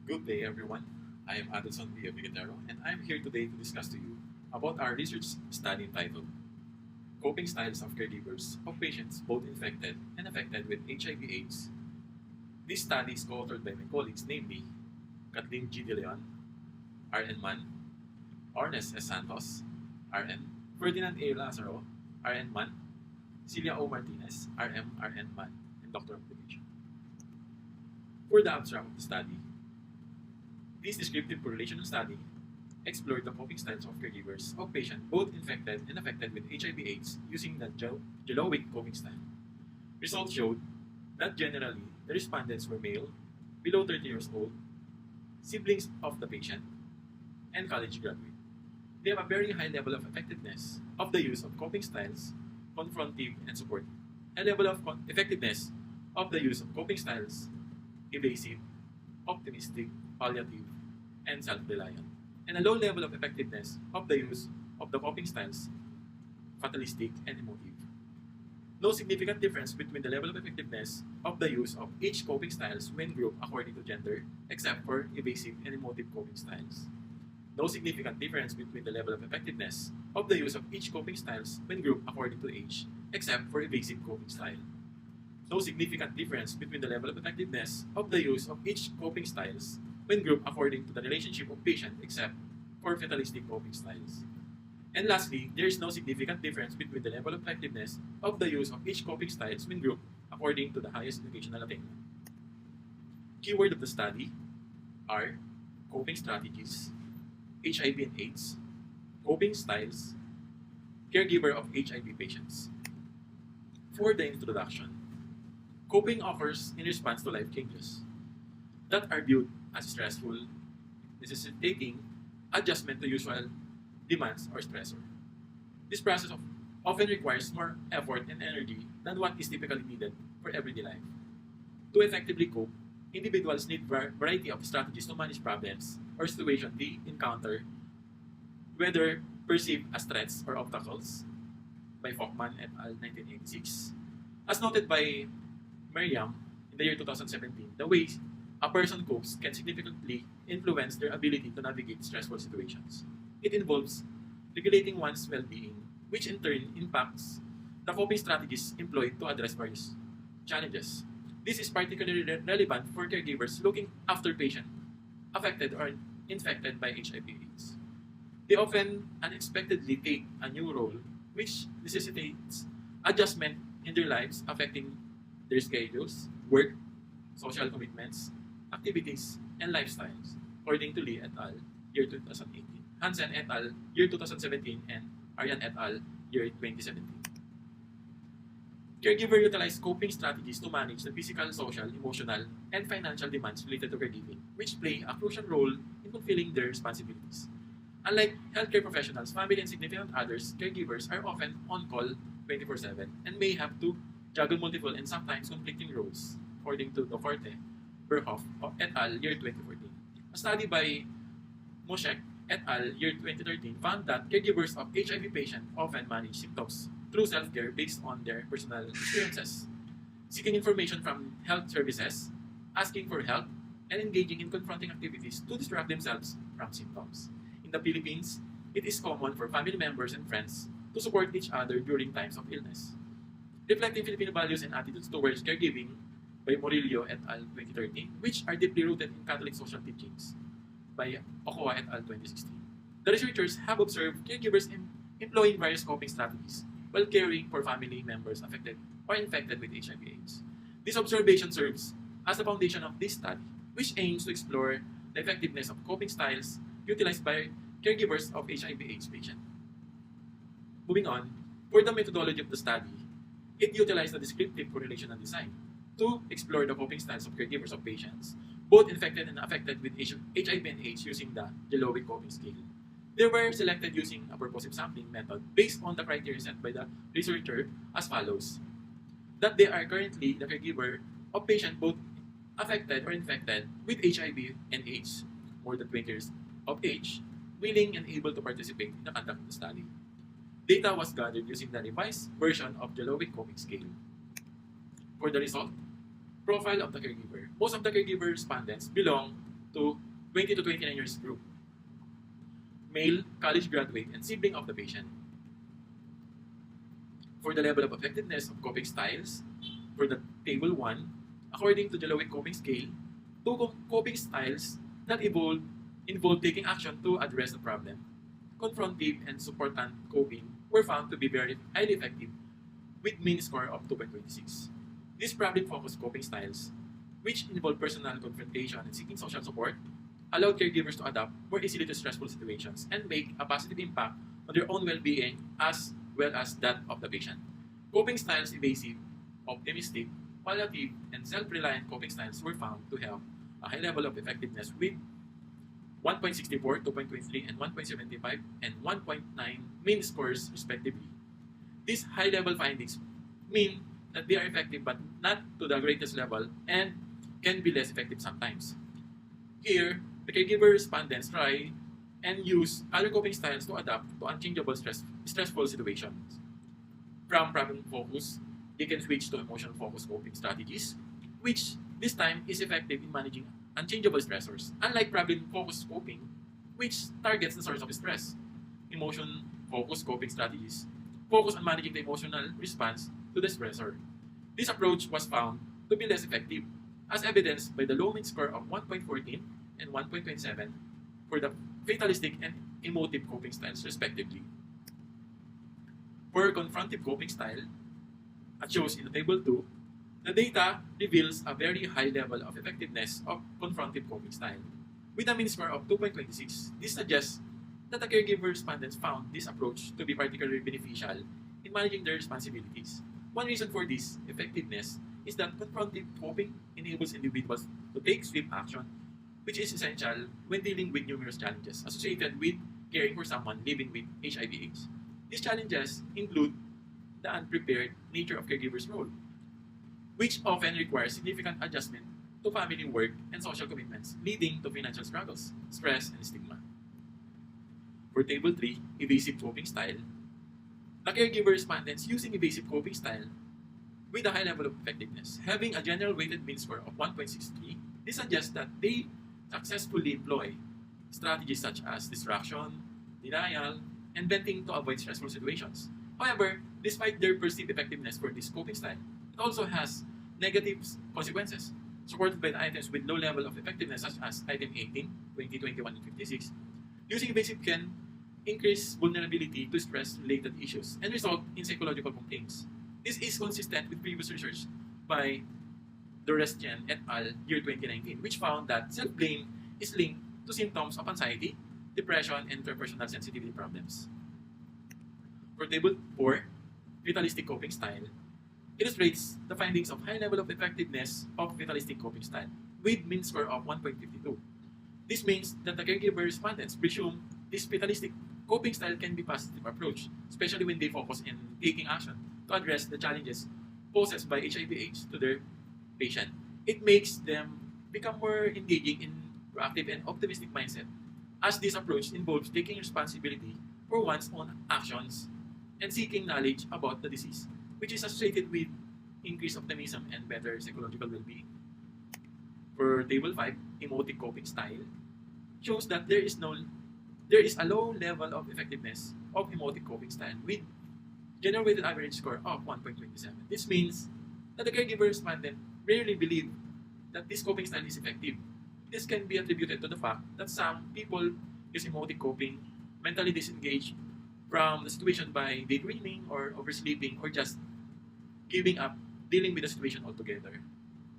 Good day, everyone. I am Adelson Villatero, and I'm here today to discuss to you about our research study entitled Coping Styles of Caregivers of Patients Both Infected and Affected with HIV/AIDS. This study is co-authored by my colleagues, namely Kathleen G. De Leon, RN Man, Ornes S. Santos, RN, Ferdinand A. Lazaro, RN Man, Celia O. Martinez, RN Man, and Doctor of Application. For the abstract of the study, this descriptive correlational study explored the coping styles of caregivers of patients both infected and affected with HIV/AIDS using the Jalowick coping style. Results showed that generally the respondents were male, below 30 years old, siblings of the patient, and college graduate. They have a very high level of effectiveness of the use of coping styles, confrontive and supportive. A level of effectiveness of the use of coping styles, evasive, optimistic, palliative, and self-reliant, and a low level of effectiveness of the use of the coping styles, fatalistic and emotive. No significant difference between the level of effectiveness of the use of each coping styles when grouped according to gender, except for evasive and emotive coping styles. No significant difference between the level of effectiveness of the use of each coping styles when grouped according to age, except for evasive coping style. No significant difference between the level of effectiveness of the use of each coping styles when grouped according to the relationship of patient except for fatalistic coping styles. And lastly, there is no significant difference between the level of effectiveness of the use of each coping styles when grouped according to the highest educational attainment. Keyword of the study are coping strategies, HIV and AIDS, coping styles, caregiver of HIV patients. For the introduction, coping occurs in response to life changes that are viewed as stressful, necessitating adjustment to usual demands or stressor. This process often requires more effort and energy than what is typically needed for everyday life. To effectively cope, individuals need a variety of strategies to manage problems or situations they encounter, whether perceived as threats or obstacles, by Folkman et al. 1986. As noted by Miriam in the year 2017, the way a person copes can significantly influence their ability to navigate stressful situations. It involves regulating one's well-being, which in turn impacts the coping strategies employed to address various challenges. This is particularly relevant for caregivers looking after patients affected or infected by HIV/AIDS. They often unexpectedly take a new role, which necessitates adjustment in their lives, affecting their schedules, work, social commitments, activities, and lifestyles, according to Lee et al., year 2018, Hansen et al., year 2017, and Aryan et al., year 2017. Caregiver utilize coping strategies to manage the physical, social, emotional, and financial demands related to caregiving, which play a crucial role in fulfilling their responsibilities. Unlike healthcare professionals, family and significant others, caregivers are often on call 24/7 and may have to juggle multiple and sometimes conflicting roles, according to Duforte, Berhoff et al., year 2014. A study by Moshek et al., year 2013 found that caregivers of HIV patients often manage symptoms through self-care based on their personal experiences, seeking information from health services, asking for help, and engaging in confronting activities to distract themselves from symptoms. In the Philippines, it is common for family members and friends to support each other during times of illness. Reflecting Filipino values and attitudes towards caregiving by Murillo et al. 2013, which are deeply rooted in Catholic social teachings by Ochoa et al. 2016. The researchers have observed caregivers employing various coping strategies while caring for family members affected or infected with HIV/AIDS. This observation serves as the foundation of this study, which aims to explore the effectiveness of coping styles utilized by caregivers of HIV/AIDS patients. Moving on, for the methodology of the study, it utilized a descriptive correlational design to explore the coping styles of caregivers of patients, both infected and affected with HIV and AIDS using the Jalowick coping scale. They were selected using a purposive sampling method based on the criteria set by the researcher as follows: that they are currently the caregiver of patients both affected or infected with HIV and AIDS, more than 20 years of age, willing and able to participate in the conduct of the study. Data was gathered using the revised version of the Jalowick coping scale. For the result, profile of the caregiver. Most of the caregiver respondents belong to 20 to 29 years group, male, college graduate, and sibling of the patient. For the level of effectiveness of coping styles, for the table 1, according to the Lowick coping scale, two coping styles that involve taking action to address the problem, confrontive and supportant coping, were found to be very highly effective with mean score of 2.26. These problem-focused coping styles, which involve personal confrontation and seeking social support, allow caregivers to adapt more easily to stressful situations and make a positive impact on their own well-being as well as that of the patient. Coping styles evasive, optimistic, palliative, and self-reliant coping styles were found to have a high level of effectiveness with 1.64, 2.23, and 1.75 and 1.9 mean scores respectively. These high-level findings mean that they are effective but not to the greatest level and can be less effective sometimes. Here, the caregiver respondents try and use other coping styles to adapt to unchangeable stressful situations. From problem focus, they can switch to emotional focus coping strategies, which this time is effective in managing unchangeable stressors, unlike problem focused coping, which targets the source of stress. Emotion focused coping strategies focus on managing the emotional response to the stressor. This approach was found to be less effective, as evidenced by the low mean score of 1.14 and 1.27 for the fatalistic and emotive coping styles, respectively. For confrontive coping style, as shown in the table 2, the data reveals a very high level of effectiveness of confrontive coping style, with a mean score of 2.26. This suggests that the caregiver respondents found this approach to be particularly beneficial in managing their responsibilities. One reason for this effectiveness is that confrontive coping enables individuals to take swift action, which is essential when dealing with numerous challenges associated with caring for someone living with HIV/AIDS. These challenges include the unprepared nature of caregivers' role, which often requires significant adjustment to family work and social commitments, leading to financial struggles, stress, and stigma. For Table 3, evasive coping style, the caregiver respondents using evasive coping style with a high level of effectiveness, having a general weighted mean score of 1.63, this suggests that they successfully employ strategies such as distraction, denial, and venting to avoid stressful situations. However, despite their perceived effectiveness for this coping style, it also has negative consequences, supported by the items with low level of effectiveness such as item 18, 20, 21, and 56. Using evasive can increase vulnerability to stress-related issues and result in psychological complaints. This is consistent with previous research by Dorestian et al. Year 2019, which found that self-blame is linked to symptoms of anxiety, depression, and interpersonal sensitivity problems. For Table 4, fatalistic coping style illustrates the findings of high level of effectiveness of fatalistic coping style with mean score of 1.52. This means that the caregiver respondents presume this fatalistic coping style can be a positive approach, especially when they focus in taking action to address the challenges posed by HIV/AIDS to their patient. It makes them become more engaging in proactive and optimistic mindset, as this approach involves taking responsibility for one's own actions and seeking knowledge about the disease, which is associated with increased optimism and better psychological well-being. For Table 5, emotive coping style shows that there is a low level of effectiveness of emotive coping style with general weighted average score of 1.27. This means that the caregiver respondent rarely believe that this coping style is effective. This can be attributed to the fact that some people use emotive coping mentally disengaged from the situation by daydreaming or oversleeping or just giving up dealing with the situation altogether.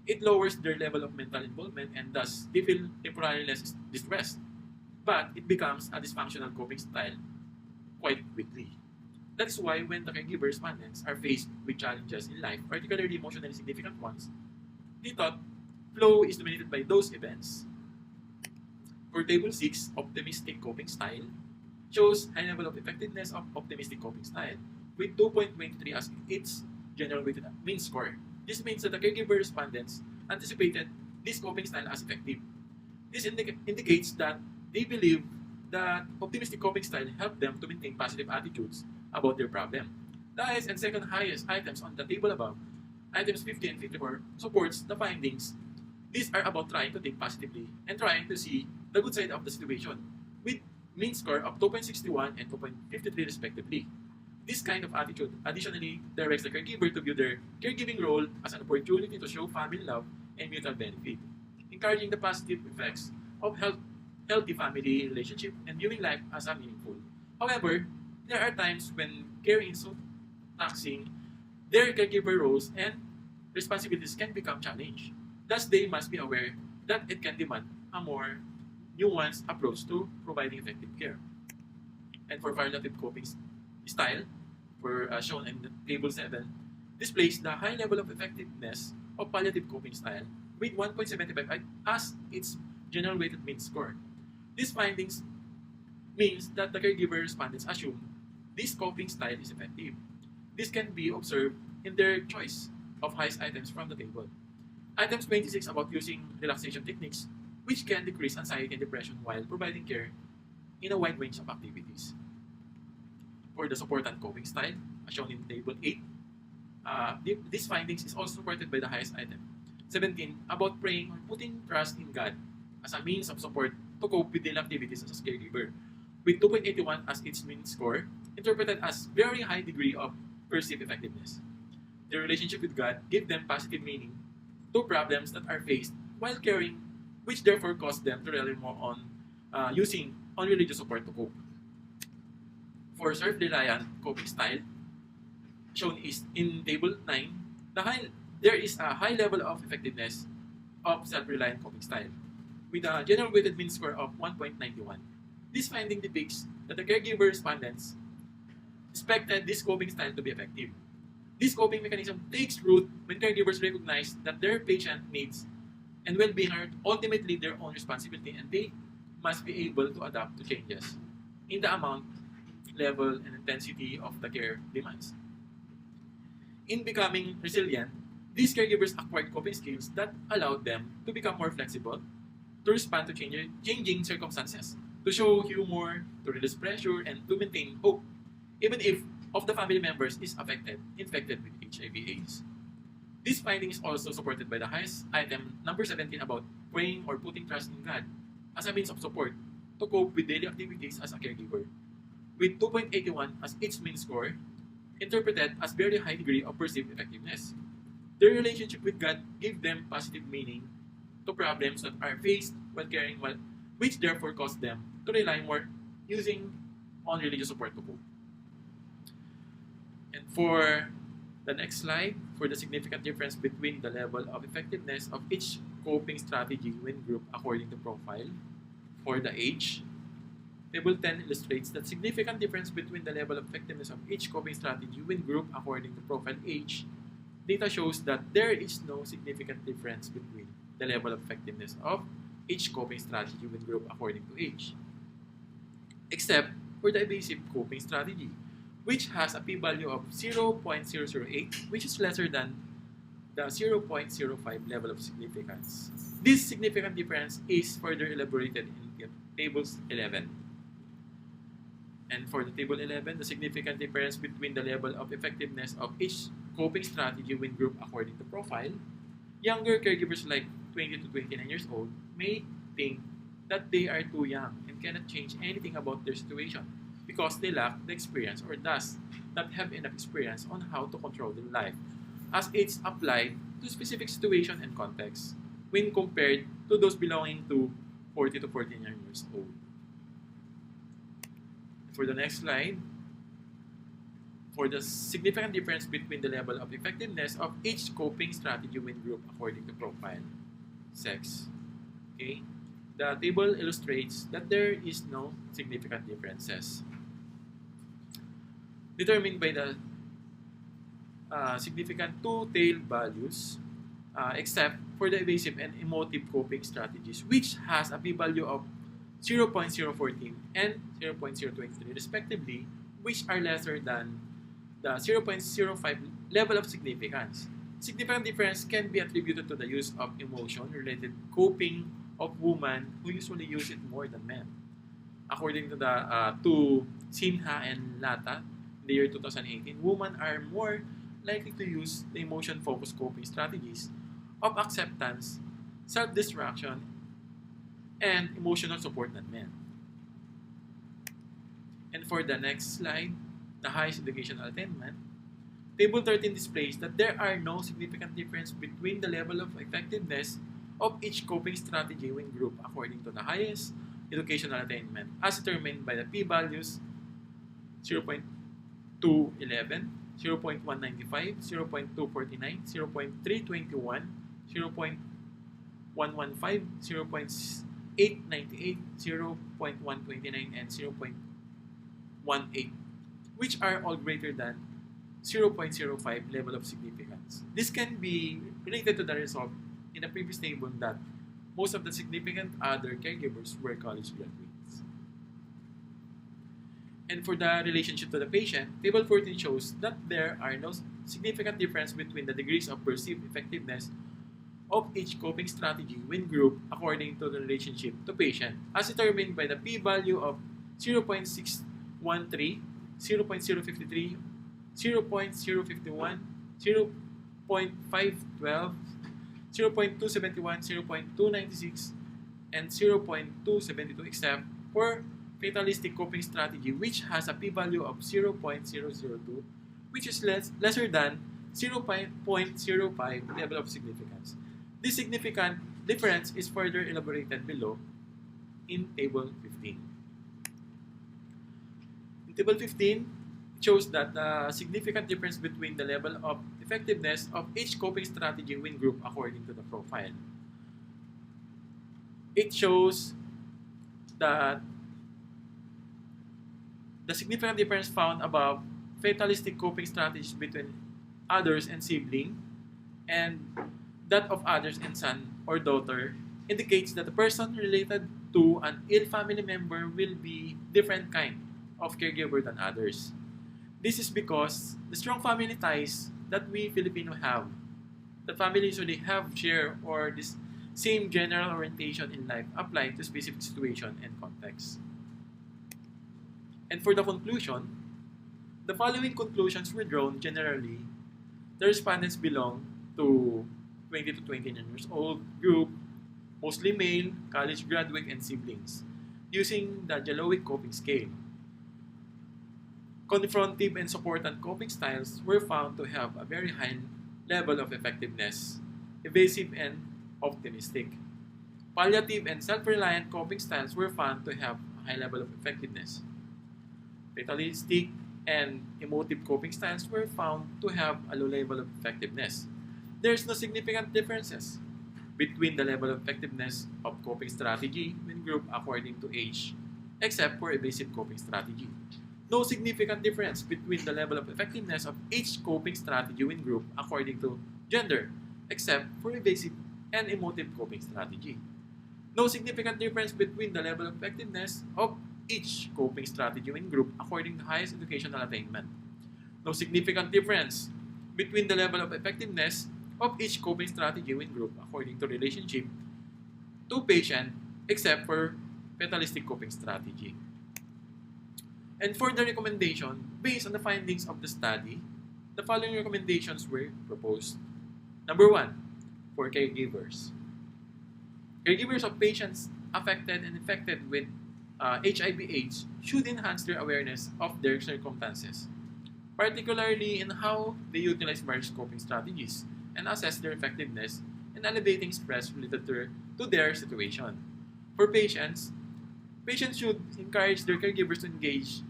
It lowers their level of mental involvement and thus they feel temporarily less distressed, but it becomes a dysfunctional coping style quite quickly. That is why when the caregiver respondents are faced with challenges in life, particularly emotionally significant ones, they thought flow is dominated by those events. For Table 6, optimistic coping style shows high level of effectiveness of optimistic coping style with 2.23 as its general weighted mean score. This means that the caregiver respondents anticipated this coping style as effective. This indicates that they believe that optimistic coping style helped them to maintain positive attitudes about their problem. The highest and second highest items on the table above, items 50 and 54, supports the findings. These are about trying to think positively and trying to see the good side of the situation, with mean score of 2.61 and 2.53 respectively. This kind of attitude additionally directs the caregiver to view their caregiving role as an opportunity to show family love and mutual benefit, encouraging the positive effects of healthy family relationship and viewing life as a meaningful. However, there are times when caring is so taxing, their caregiver roles and responsibilities can become challenged. Thus, they must be aware that it can demand a more nuanced approach to providing effective care. And for palliative coping style, for shown in the table 7, displays the high level of effectiveness of palliative coping style with 1.75 as its general weighted mean score. These findings means that the caregiver respondents assume this coping style is effective. This can be observed in their choice of highest items from the table. Items 26 about using relaxation techniques which can decrease anxiety and depression while providing care in a wide range of activities. For the support and coping style, as shown in table 8, these findings is also supported by the highest item. 17, about praying or putting trust in God as a means of support to cope with daily activities as a caregiver, with 2.81 as its mean score, interpreted as very high degree of perceived effectiveness. The relationship with God gave them positive meaning to problems that are faced while caring, which therefore caused them to rely more on using religious support to cope. For self-reliant coping style, shown is in table 9, there is a high level of effectiveness of self-reliant coping style, with a general weighted mean score of 1.91. This finding depicts that the caregiver respondents expected this coping style to be effective. This coping mechanism takes root when caregivers recognize that their patient needs and well-being are ultimately their own responsibility, and they must be able to adapt to changes in the amount, level, and intensity of the care demands. In becoming resilient, these caregivers acquired coping skills that allowed them to become more flexible, to respond to changing circumstances, to show humor, to release pressure, and to maintain hope, even if of the family members is infected with HIV/AIDS. This finding is also supported by the highest item, number 17, about praying or putting trust in God as a means of support to cope with daily activities as a caregiver, with 2.81 as its mean score, interpreted as very high degree of perceived effectiveness. Their relationship with God gave them positive meaning to problems that are faced while caring, which therefore caused them to rely more using on religious support to cope. And for the next slide, for the significant difference between the level of effectiveness of each coping strategy when grouped according to profile. For the age, table 10 illustrates the significant difference between the level of effectiveness of each coping strategy when grouped according to profile age. Data shows that there is no significant difference between the level of effectiveness of each coping strategy when grouped according to age, except for the evasive coping strategy, which has a p-value of 0.008, which is lesser than the 0.05 level of significance. This significant difference is further elaborated in tables 11. And for the table 11, the significant difference between the level of effectiveness of each coping strategy when grouped according to profile. Younger caregivers like 20 to 29 years old may think that they are too young and cannot change anything about their situation because they lack the experience or does not have enough experience on how to control their life as it's applied to specific situation and context when compared to those belonging to 40 to 49 years old. For the next slide, for the significant difference between the level of effectiveness of each coping strategy when grouped according to profile, sex. Okay? The table illustrates that there is no significant differences. Determined by the significant two-tailed values, except for the evasive and emotive coping strategies, which has a p-value of 0.014 and 0.023 respectively, which are lesser than the 0.05 level of significance. Significant difference can be attributed to the use of emotion-related coping of women who usually use it more than men. According to the to Sinha and Lata, in the year 2018, women are more likely to use the emotion-focused coping strategies of acceptance self-destruction, and emotional support than men. And for the next slide, the highest educational attainment, Table 13 displays that there are no significant difference between the level of effectiveness of each coping strategy when grouped according to the highest educational attainment as determined by the p-values 0.211, 0.195, 0.249, 0.321, 0.115, 0.898, 0.129, and 0.18, which are all greater than 0.05 level of significance. This can be related to the result in the previous table that most of the significant other caregivers were college graduates. And for the relationship to the patient, Table 14 shows that there are no significant difference between the degrees of perceived effectiveness of each coping strategy when grouped according to the relationship to patient as determined by the p-value of 0.613, 0.053, 0.051, 0.512, 0.271, 0.296, and 0.272 except for fatalistic coping strategy which has a p-value of 0.002 which is lesser than 0.05 level of significance. This significant difference is further elaborated below in Table 15. In Table 15, it shows that the significant difference between the level of effectiveness of each coping strategy when grouped according to the profile. It shows that the significant difference found above fatalistic coping strategies between others and sibling and that of others and son or daughter indicates that the person related to an ill family member will be different kind of caregiver than others. This is because the strong family ties that we Filipino have, that families usually have share or this same general orientation in life apply to specific situation and context. And for the conclusion, the following conclusions were drawn generally. The respondents belong to 20 to 29 years old group, mostly male, college graduate, and siblings, using the Jalowick coping scale. Confrontive and supportant coping styles were found to have a very high level of effectiveness, evasive and optimistic. Palliative and self-reliant coping styles were found to have a high level of effectiveness. Fatalistic and emotive coping styles were found to have a low level of effectiveness. There is no significant differences between the level of effectiveness of coping strategy when grouped according to age, except for evasive coping strategy. No significant difference between the level of effectiveness of each coping strategy when grouped according to gender, except for evasive and emotive coping strategy. No significant difference between the level of effectiveness of each coping strategy when grouped according to highest educational attainment. No significant difference between the level of effectiveness of each coping strategy when grouped according to relationship to patient except for fatalistic coping strategy. And for the recommendation, based on the findings of the study, the following recommendations were proposed. Number 1, for caregivers. Caregivers of patients affected and infected with HIV/AIDS should enhance their awareness of their circumstances, particularly in how they utilize various coping strategies and assess their effectiveness in alleviating stress related to their situation. For patients should encourage their caregivers to engage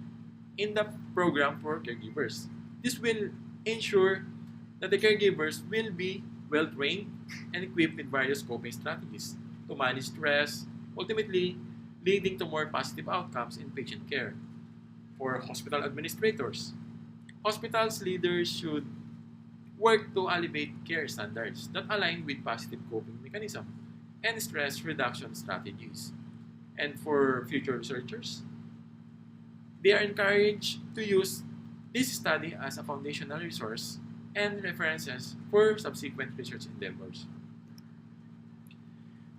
in the program for caregivers. This will ensure that the caregivers will be well trained and equipped with various coping strategies to manage stress, ultimately leading to more positive outcomes in patient care. For hospital administrators, hospitals leaders should work to elevate care standards that align with positive coping mechanisms and stress reduction strategies. And for future researchers, they are encouraged to use this study as a foundational resource and references for subsequent research endeavors.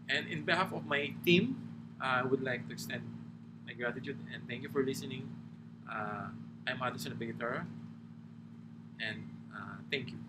And in behalf of my team, I would like to extend my gratitude and thank you for listening. I'm Addison Begatara, and thank you.